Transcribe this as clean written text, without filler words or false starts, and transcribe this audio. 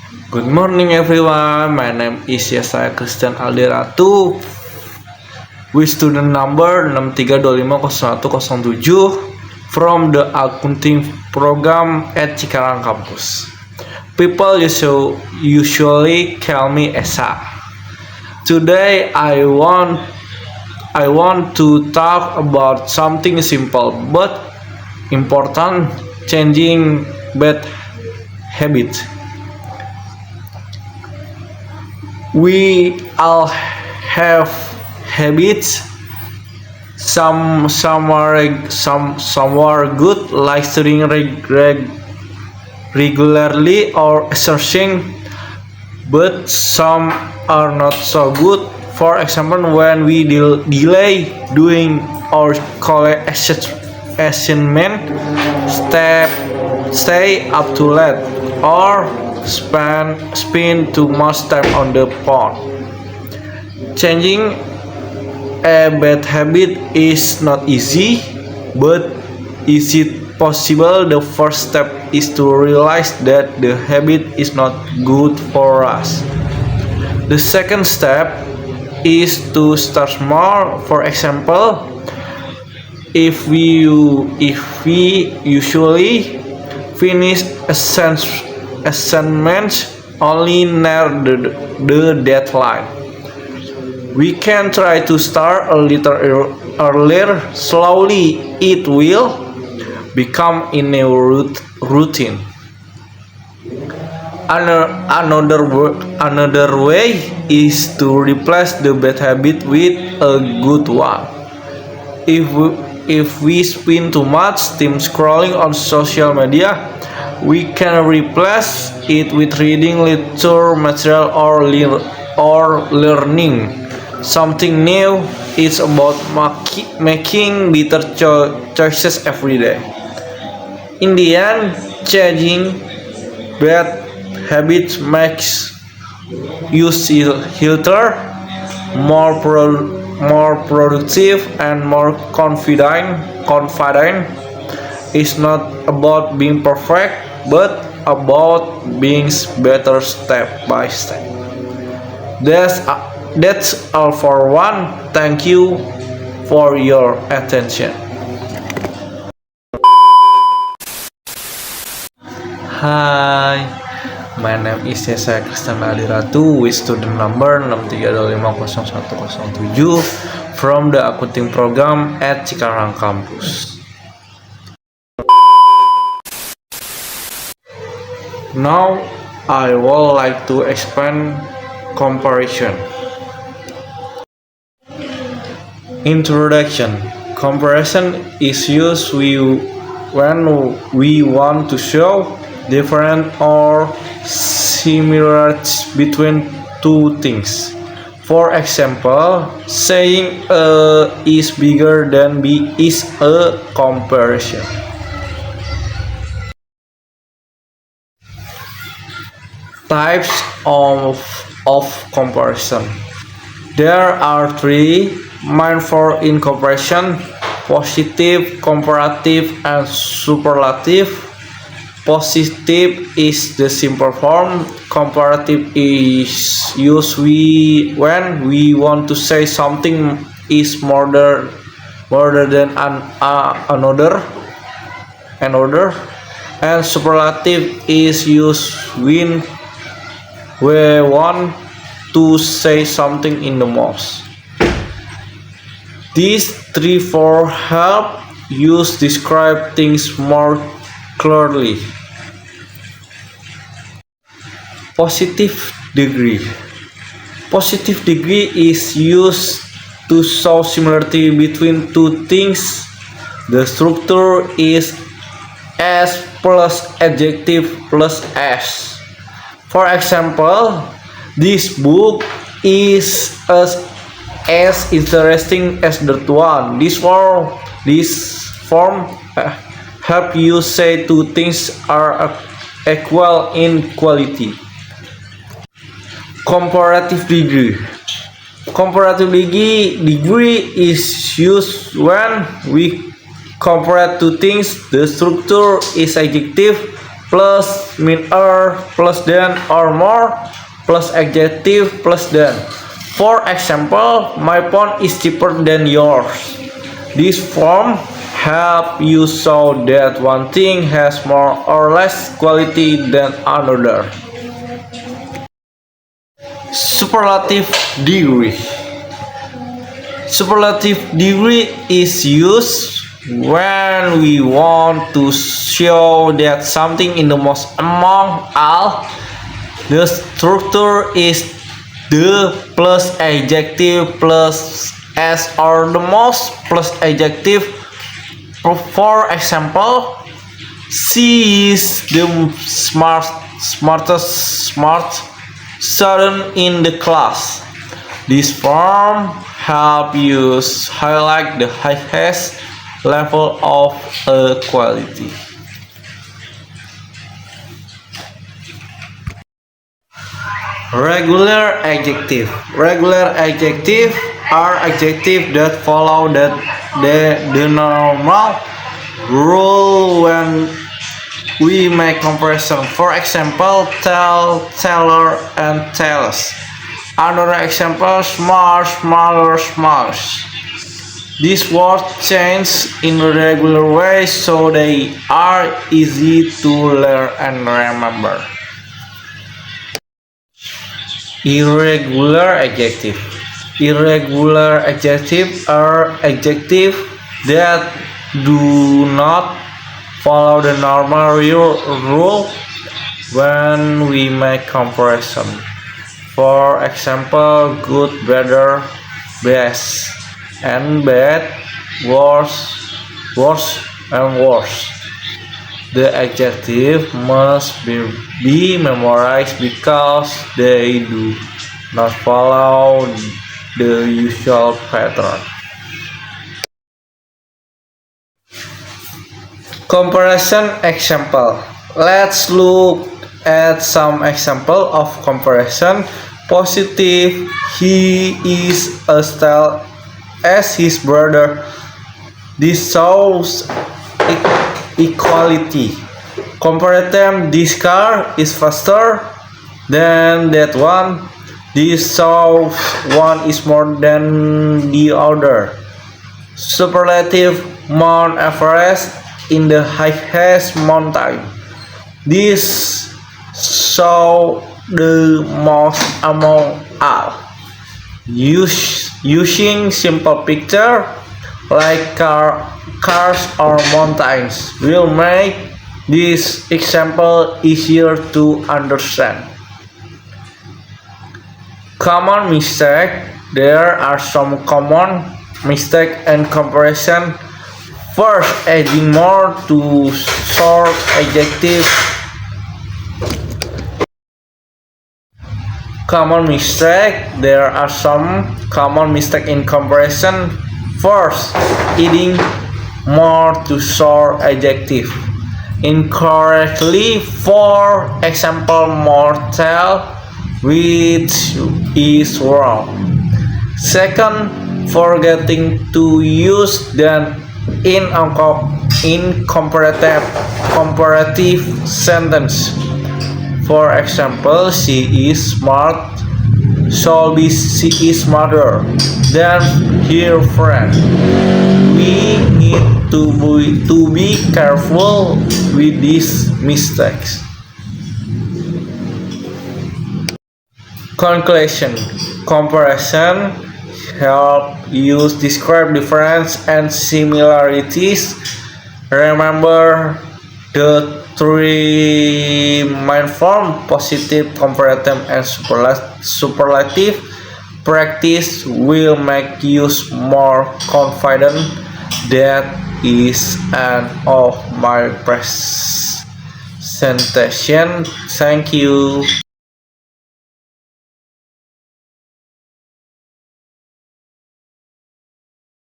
Good morning everyone, my name is Yesaya Christian Aldiratu with student number 63250107 from the accounting program at Cikarang campus. People usually call me Esa. Today I want to talk about something simple but important, changing bad habits. We all have habits. Some are good, like studying regularly or exercising, but some are not so good. For example, when we delay doing our college assignment, stay up too late, or spend too much time on the phone. Changing a bad habit is not easy, but is it possible? The first step is to realize that the habit is not good for us. The second step is to start small. For example, if we usually finish assignments only near the deadline, we can try to start a little earlier. Slowly, it will become in a routine. Another way is to replace the bad habit with a good one. If we spend too much time scrolling on social media, we can replace it with reading literature material or learning something new. It's about making better choices every day. In the end, changing bad habits makes you healthier, more productive, and more confident. It's not about being perfect, but about being better step by step. That's all for one. Thank you for your attention. Hi, my name is Yesaya Christian Aldiratu with student number 63250107 from the accounting program at Cikarang campus. Now I would like to expand comparison. Introduction. Comparison is used when we want to show different or similarities between two things. For example, saying A is bigger than B is a comparison. Types of comparison. There are three main for in comparison: positive, comparative, and superlative. Positive is the simple form. Comparative is used when we want to say something is more than another. And superlative is used when we want to say something in the most. These three for help use describe things more clearly. Positive degree. Positive degree is used to show similarity between two things. The structure is S plus adjective plus S. For example, this book is as interesting as that one. This form help you say two things are equal in quality. Comparative degree. Comparative degree is used when we compare two things. The structure is adjective plus mean plus than or more, plus adjective plus than. For example, my phone is cheaper than yours. This form help you show that one thing has more or less quality than another. Superlative degree. Superlative degree is used when we want to show that something in the most among all. The structure is the plus adjective plus s or the most plus adjective. For example, she is the smartest student in the class. This form help you highlight the highest level of quality. Regular adjective. Regular adjective are adjectives that follow the normal rule when we make comparison. For example, tell, teller, and tellers. Another example, smart, smaller, smalls. These words change in a regular way, so they are easy to learn and remember. Irregular adjective. Irregular adjectives are adjectives that do not follow the normal rule when we make comparison. For example, good, better, best, and bad, worse, worse, and worse. The adjective must be memorized because they do not follow the usual pattern. Comparison example. Let's look at some example of comparison. Positive, he is as tall as his brother. This shows equality. Comparative, this car is faster than that one. This shows one is more than the other. Superlative, Mount Everest in the highest mountain. This shows the most among all. Using simple picture like cars or mountains will make this example easier to understand. Common mistake. There are some common mistakes and comparison. First, adding more to short adjective. Common mistake. There are some common mistake in comparison. First, adding more to short adjective incorrectly. For example, mortal, which is wrong. Second, forgetting to use then in comparative sentence. For example, she is smart, so she is smarter than her friend. We need to be careful with these mistakes. Conclusion. Comparison help you describe difference and similarities. Remember the three main forms: positive, comparative, and superlative. Practice will make you more confident. That is end of my presentation. Thank you.